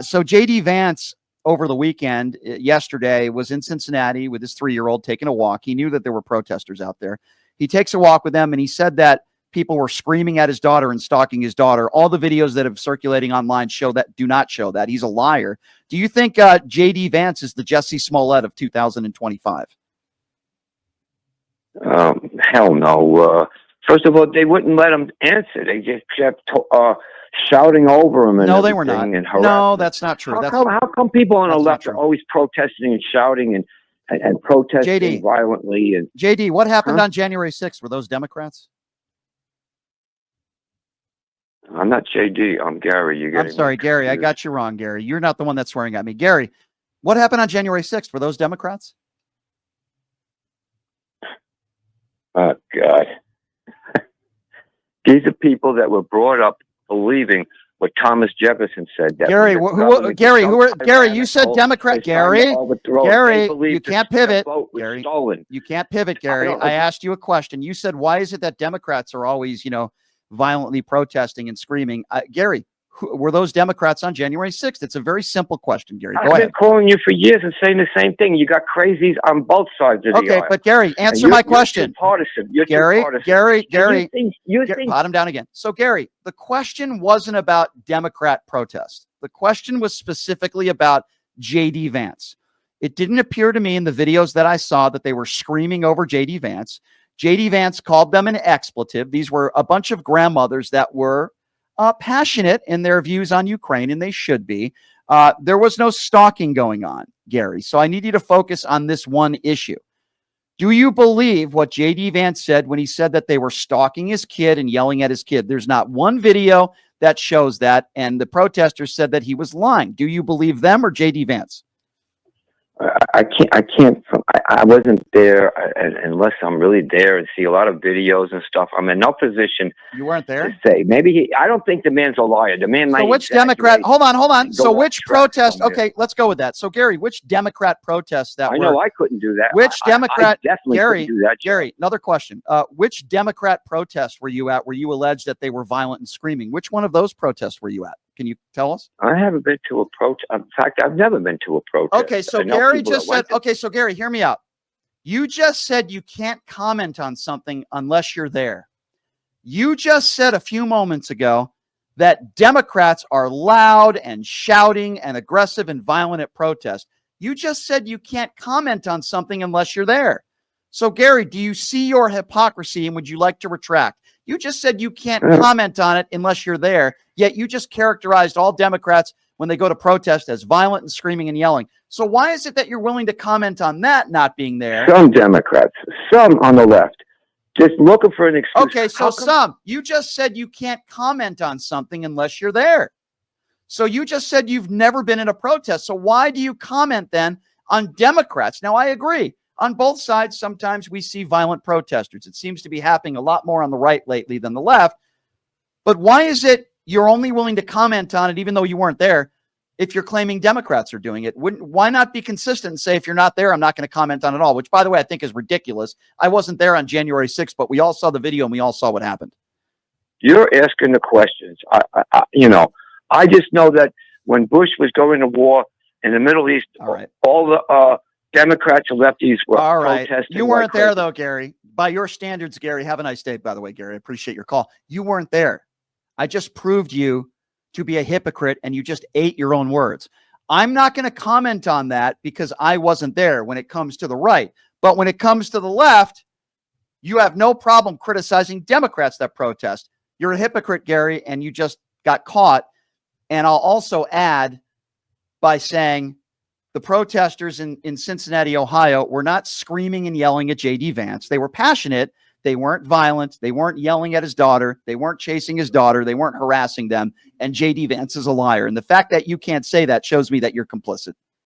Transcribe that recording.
So J.D. Vance over the weekend, yesterday, was in Cincinnati with his 3-year-old taking a walk. He knew that there were protesters out there. He takes a walk with them, and he said that people were screaming at his daughter and stalking his daughter. All the videos that are circulating online do not show that. He's a liar. Do you think J.D. Vance is the Jussie Smollett of 2025? Hell no. First of all, they wouldn't let him answer. They just kept shouting over him. And no, they were not. And no, that's not true. How come people on the left are always protesting and shouting and protesting JD, violently? And JD, what happened on January 6th? Were those Democrats? I'm not JD. I'm Gary. I'm sorry, Gary. I got you wrong, Gary. You're not the one that's swearing at me. Gary, what happened on January 6th? Were those Democrats? Oh, God. These are people that were brought up believing what Thomas Jefferson said. That Gary, Gary, you said Democrat. Gary, you can't pivot. Gary, you can't pivot, Gary. I asked you a question. You said, why is it that Democrats are always, violently protesting and screaming? Gary, were those Democrats on January 6th? It's a very simple question, Gary. Go ahead. I've been calling you for years and saying the same thing. You got crazies on both sides of the aisle. Okay, but Gary, answer my question. You're Gary, too partisan. Gary, you think bottom down again. So, Gary, the question wasn't about Democrat protests. The question was specifically about J.D. Vance. It didn't appear to me in the videos that I saw that they were screaming over J.D. Vance. J.D. Vance called them an expletive. These were a bunch of grandmothers that were passionate in their views on Ukraine, and they should be. There was no stalking going on, Gary. So I need you to focus on this one issue. Do you believe what J.D. Vance said when he said that they were stalking his kid and yelling at his kid? There's not one video that shows that, and the protesters said that he was lying. Do you believe them or J.D. Vance? I wasn't there unless I'm really there and see a lot of videos and stuff. I'm in no position. You weren't there to say. Maybe I don't think the man's a liar. The man might. So which Democrat? Hold on. So which protest? Okay, let's go with that. So Gary, which Democrat protest that? I know I couldn't do that. Which Democrat? I definitely Gary, couldn't do that. Gary, another question. Which Democrat protest were you at? Where you alleged that they were violent and screaming? Which one of those protests were you at? Can you tell us? I haven't been to a protest. In fact, I've never been to a protest. Okay, so Gary just said, okay, so Gary, hear me out. You just said you can't comment on something unless you're there. You just said a few moments ago that Democrats are loud and shouting and aggressive and violent at protests. You just said you can't comment on something unless you're there. So, Gary, do you see your hypocrisy and would you like to retract? You just said you can't comment on it unless you're there, yet you just characterized all Democrats when they go to protest as violent and screaming and yelling. So why is it that you're willing to comment on that not being there? Some Democrats, some on the left, just looking for an excuse. Okay, so some. You just said you can't comment on something unless you're there. So you just said you've never been in a protest. So why do you comment then on Democrats? Now, I agree. On both sides, sometimes we see violent protesters. It seems to be happening a lot more on the right lately than the left. But why is it you're only willing to comment on it, even though you weren't there, if you're claiming Democrats are doing it? Why not be consistent and say, if you're not there, I'm not going to comment on it at all, which, by the way, I think is ridiculous. I wasn't there on January 6th, but we all saw the video and we all saw what happened. You're asking the questions. I just know that when Bush was going to war in the Middle East, all the Democrats and lefties were protesting. You weren't there, though, Gary. By your standards, Gary, have a nice day, by the way, Gary. I appreciate your call. You weren't there. I just proved you to be a hypocrite, and you just ate your own words. I'm not going to comment on that because I wasn't there when it comes to the right. But when it comes to the left, you have no problem criticizing Democrats that protest. You're a hypocrite, Gary, and you just got caught. And I'll also add by saying the protesters in Cincinnati, Ohio, were not screaming and yelling at J.D. Vance. They were passionate. They weren't violent. They weren't yelling at his daughter. They weren't chasing his daughter. They weren't harassing them. And J.D. Vance is a liar. And the fact that you can't say that shows me that you're complicit.